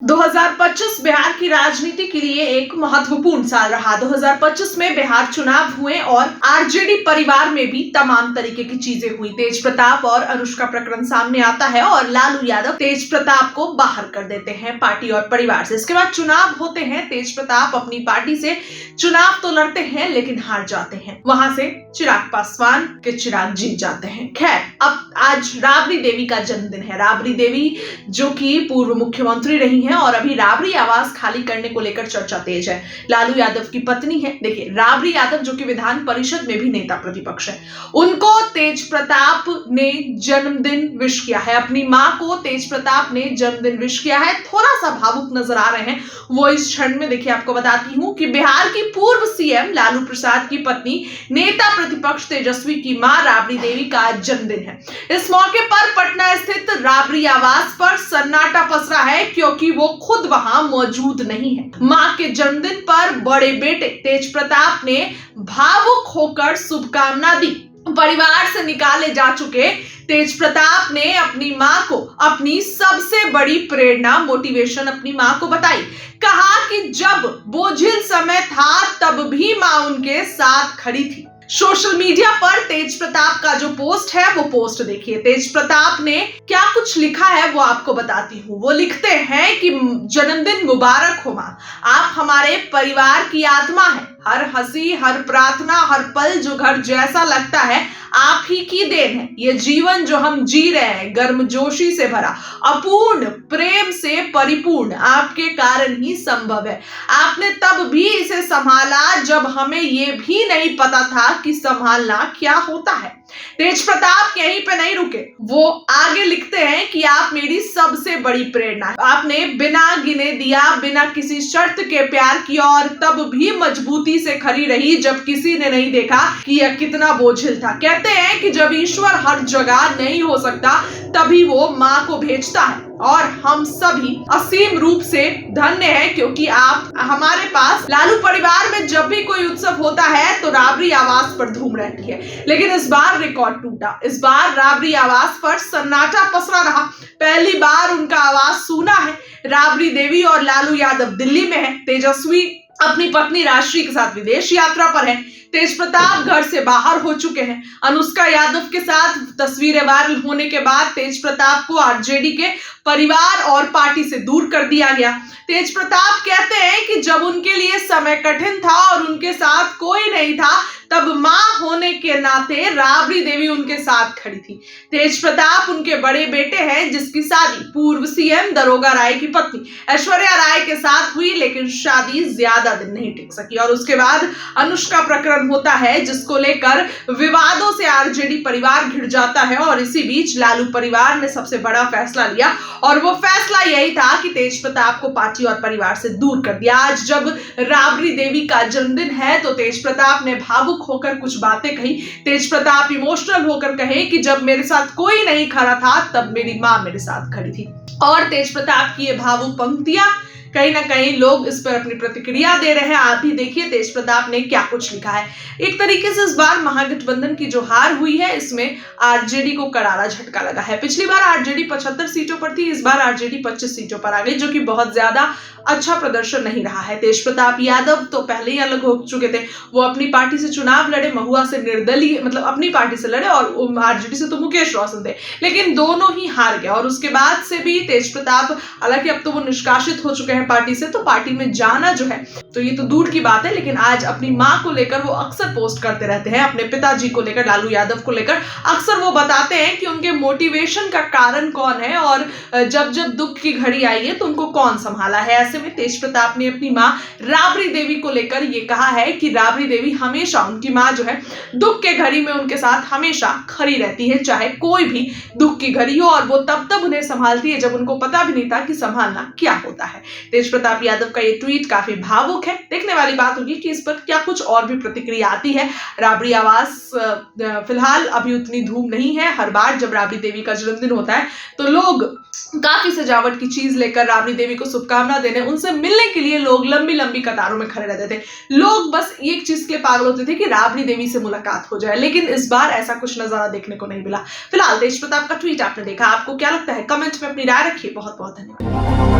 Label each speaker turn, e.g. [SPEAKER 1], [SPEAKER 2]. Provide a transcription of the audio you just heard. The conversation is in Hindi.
[SPEAKER 1] 2025 बिहार की राजनीति के लिए एक महत्वपूर्ण साल रहा। 2025 में बिहार चुनाव हुए और आरजेडी परिवार में भी तमाम तरीके की चीजें हुई। तेज प्रताप और अनुष्का प्रकरण सामने आता है और लालू यादव तेज प्रताप को बाहर कर देते हैं पार्टी और परिवार से। इसके बाद चुनाव होते हैं। तेज प्रताप अपनी पार्टी से चुनाव तो लड़ते हैं लेकिन हार जाते हैं। वहां से चिराग पासवान के चिराग जीत जाते हैं। खैर, अब आज राबड़ी देवी का जन्मदिन है। राबड़ी देवी जो कि पूर्व मुख्यमंत्री रही हैं और अभी राबड़ी आवास खाली करने को लेकर चर्चा तेज है। लालू यादव की पत्नी है। देखिए, राबड़ी यादव जो कि विधान परिषद में भी नेता प्रतिपक्ष है, उनको तेज प्रताप ने जन्मदिन विश किया है। अपनी मां को तेज प्रताप ने जन्मदिन विश किया है। थोड़ा सा भावुक नजर आ रहे हैं वो इस क्षण में। देखिए, आपको बताती हूं कि बिहार की पूर्व सीएम लालू प्रसाद की पत्नी नेता प्रतिपक्ष तेजस्वी की मां राबड़ी देवी का जन्मदिन है। इस मौके पर पटना स्थित राबड़ी आवास पर सन्नाटा पसरा है क्योंकि वो खुद वहां मौजूद नहीं है। मां के जन्मदिन पर बड़े बेटे तेज प्रताप ने भावुक होकर शुभकामना दी। परिवार से निकाले जा चुके तेज प्रताप ने अपनी मां को अपनी सबसे बड़ी प्रेरणा, मोटिवेशन अपनी मां को बताई। कहा कि जब बोझिल समय था तब भी मां उनके साथ खड़ी थी। सोशल मीडिया पर तेज प्रताप का जो पोस्ट है वो पोस्ट देखिए। तेज प्रताप ने क्या कुछ लिखा है वो आपको बताती हूँ। वो लिखते हैं कि जन्मदिन मुबारक हो मां, आप हमारे परिवार की आत्मा है। हर हंसी, हर प्रार्थना, हर पल जो घर जैसा लगता है आप ही की देन है। ये जीवन जो हम जी रहे हैं गर्मजोशी से भरा, अपूर्ण, प्रेम से परिपूर्ण, आपके कारण ही संभव है। आपने तब भी इसे संभाला जब हमें ये भी नहीं पता था कि संभालना क्या होता है। तेज प्रताप यहीं पे नहीं रुके, वो आगे लिखते हैं कि आप मेरी सबसे बड़ी प्रेरणा है। आपने बिना गिने दिया, बिना किसी शर्त के प्यार किया और तब भी मजबूती से खड़ी रही जब किसी ने नहीं देखा कि यह कितना बोझिल था। कहते हैं कि जब ईश्वर हर जगह नहीं हो सकता तभी वो मां को भेजता है और हम सभी असीम रूप से धन्य हैं क्योंकि आप हमारे पास। लालू परिवार में जब भी कोई उत्सव होता है तो राबड़ी आवास पर धूम रहती है, लेकिन इस बार रिकॉर्ड टूटा। इस बार राबड़ी आवास पर सन्नाटा पसरा रहा। पहली बार उनका आवाज सुना है। राबड़ी देवी और लालू यादव दिल्ली में है। तेजस्वी अपनी पत्नी राजश्री के साथ विदेश यात्रा पर है। तेज प्रताप घर से बाहर हो चुके हैं। अनुष्का यादव के साथ तस्वीरें वायरल होने के बाद तेज प्रताप को आरजेडी के परिवार और पार्टी से दूर कर दिया गया। तेज प्रताप कहते हैं कि जब उनके लिए समय कठिन था और उनके साथ कोई नहीं था तब मां होने के नाते राबड़ी देवी उनके साथ खड़ी थी। तेज प्रताप उनके बड़े बेटे हैं जिसकी शादी पूर्व सीएम दरोगा राय की पत्नी ऐश्वर्या राय के साथ हुई, लेकिन शादी ज्यादा दिन नहीं टिक सकी और उसके बाद अनुष्का प्रकरण होता है जिसको लेकर विवादों से आरजेडी परिवार घिर जाता है। और इसी बीच लालू परिवार ने सबसे बड़ा फैसला लिया और वो फैसला यही था कि तेज प्रताप को पार्टी और परिवार से दूर कर दिया। आज जब राबड़ी देवी का जन्मदिन है तो तेज प्रताप ने भावुक होकर कुछ बातें कही। तेज प्रताप इमोशनल होकर कहे कि जब मेरे साथ कोई नहीं खड़ा था तब मेरी मां मेरे साथ खड़ी थी। और तेज प्रताप की ये भावुक पंक्तियां कहीं ना कहीं लोग इस पर अपनी प्रतिक्रिया दे रहे हैं। आप भी देखिए तेज प्रताप ने क्या कुछ लिखा है। एक तरीके से इस बार महागठबंधन की जो हार हुई है इसमें आरजेडी को करारा झटका लगा है। पिछली बार आरजेडी 75 सीटों पर थी, इस बार आरजेडी 25 सीटों पर आ गई, जो कि बहुत ज्यादा अच्छा प्रदर्शन नहीं रहा है। तेज प्रताप यादव तो पहले ही अलग हो चुके थे। वो अपनी पार्टी से चुनाव लड़े, महुआ से निर्दलीय, मतलब अपनी पार्टी से लड़े, और आरजेडी से तो मुकेश रोशन थे, लेकिन दोनों ही हार गए। और उसके बाद से भी तेज प्रताप, हालांकि अब तो वो निष्कासित हो चुके हैं पार्टी से, तो पार्टी में जाना जो है तो ये तो दूर की बात है, लेकिन आज अपनी मां को लेकर वो अक्सर पोस्ट करते रहते हैं। अपने पिताजी को लेकर, लालू यादव को लेकर अक्सर वो बताते हैं कि उनके मोटिवेशन का कारण कौन है और जब जब दुख की घड़ी आई है तो उनको कौन संभाला है। ऐसे में तेज प्रताप ने अपनी मां राबड़ी देवी को लेकर ये कहा है कि राबड़ी देवी हमेशा, उनकी मां जो है, दुख के घड़ी में उनके साथ हमेशा खड़ी रहती है, चाहे कोई भी दुख की घड़ी हो, और वो तब उन्हें संभालती है जब उनको पता भी नहीं था कि संभालना क्या होता है। तेज प्रताप यादव का ये ट्वीट काफी भावुक है। देखने वाली बात होगी कि इस पर क्या कुछ और भी प्रतिक्रिया आती है। राबड़ी आवास फिलहाल अभी उतनी धूम नहीं है। हर बार जब राबड़ी देवी का जन्मदिन होता है तो लोग काफी सजावट की चीज लेकर राबड़ी देवी को शुभकामना देने, उनसे मिलने के लिए लोग लंबी लंबी कतारों में खड़े रहते थे। लोग बस एक चीज के लिए पागल होते थे कि राबड़ी देवी से मुलाकात हो जाए, लेकिन इस बार ऐसा कुछ नजारा देखने को नहीं मिला। फिलहाल तेज प्रताप का ट्वीट आपने देखा, आपको क्या लगता है? कमेंट में अपनी राय रखिए। बहुत बहुत धन्यवाद।